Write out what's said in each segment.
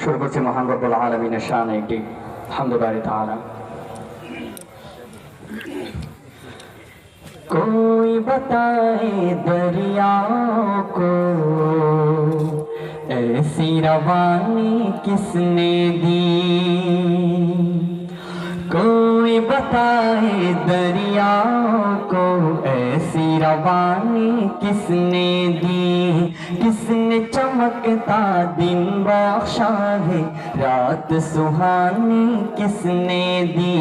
শুরু করছি মহান রব্বুল আলামিনের শানে একটি হামদুলিল্লাহ তাআলা। कोई बताए दरियाओं को ऐसी रवानी किसने दी, कोई बताए दरियाओं को ऐसी रवानी किसने दी, किसने चमकता दिन बख्शा है रात सुहानी किसने दी,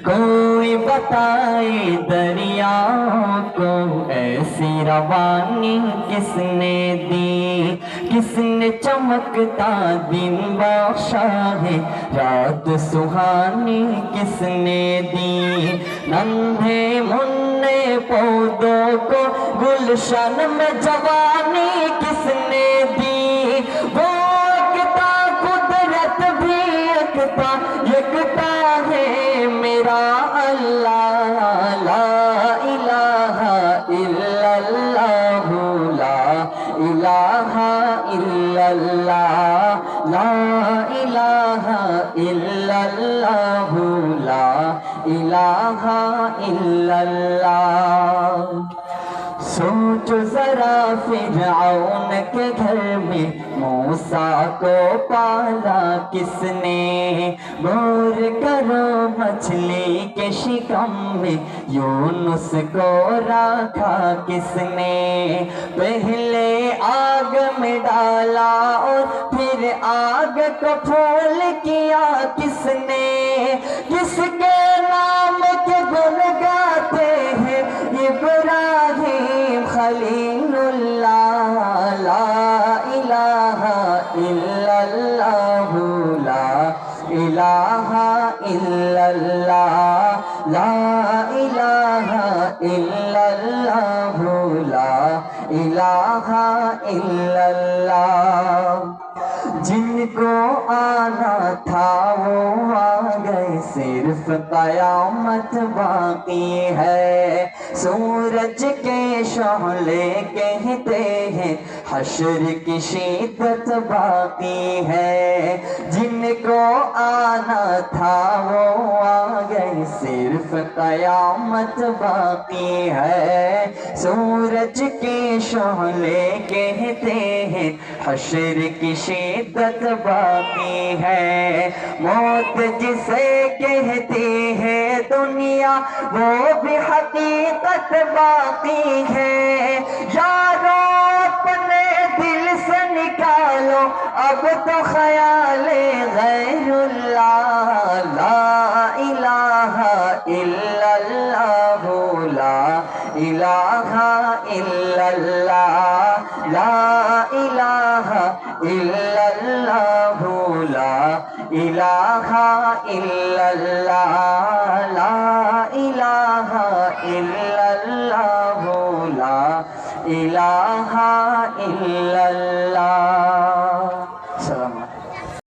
कोई बताए दरियाओं को ऐसी रवानी किसने दी, किसने चमकता दिन बख्शा है रात सुहानी किसने दी, नन्हे मुन्ने पौधों को गुलशन में जवानी किसने दी, वो एकता कुदरत भी एकता एकता है मेरा अल्लाह, ला इलाहा इल्लल्लाह, ला इलाहा इल्लल्लाह, ला इलाहा इल्लल्लाह, ला इलाहा इल्लल्लाह। सोचो जरा फिरऔन के घर में मूसा को पाला किसने, गौर करो मछली के शिकम में यूनुस को रखा किसने, पहले आग में डाला और फिर आग को फूल किया किसने, किसके नाम के गुण गाते हैं इब्राहिम खलीलुल्लाह, ला इलाहा इल्लल्लाह, ला इलाहा इल्लल्लाह, ला इलाहा इल्लल्लाह, ला इलाहा इल्लल्लाह। जिनको आना था वो आ गए, सिर्फ कयामत बाकी है, सूरज के शोले कहते हैं हश्र की शिद्दत बाकी है, जिनको आना था वो आ गए, सिर्फ कयामत बाकी है, सूरज के शोले कहते हैं हश्र की शिद्दत बाकी है, मौत जिसे कहती है दुनिया वो भी हकीकत बाकी है, यारो अपने दिल से निकालो अब तो ख्याले गैरुल्लाह, ला इलाहा इल्लल्लाह, ला इलाहा इल्लल्लाह, ला इलाहा इल्लल्लाह, ला इलाहा इल्लल्लाह, ला इलाहा इल्लल्लाह, ला इलाहा इल्लल्लाह।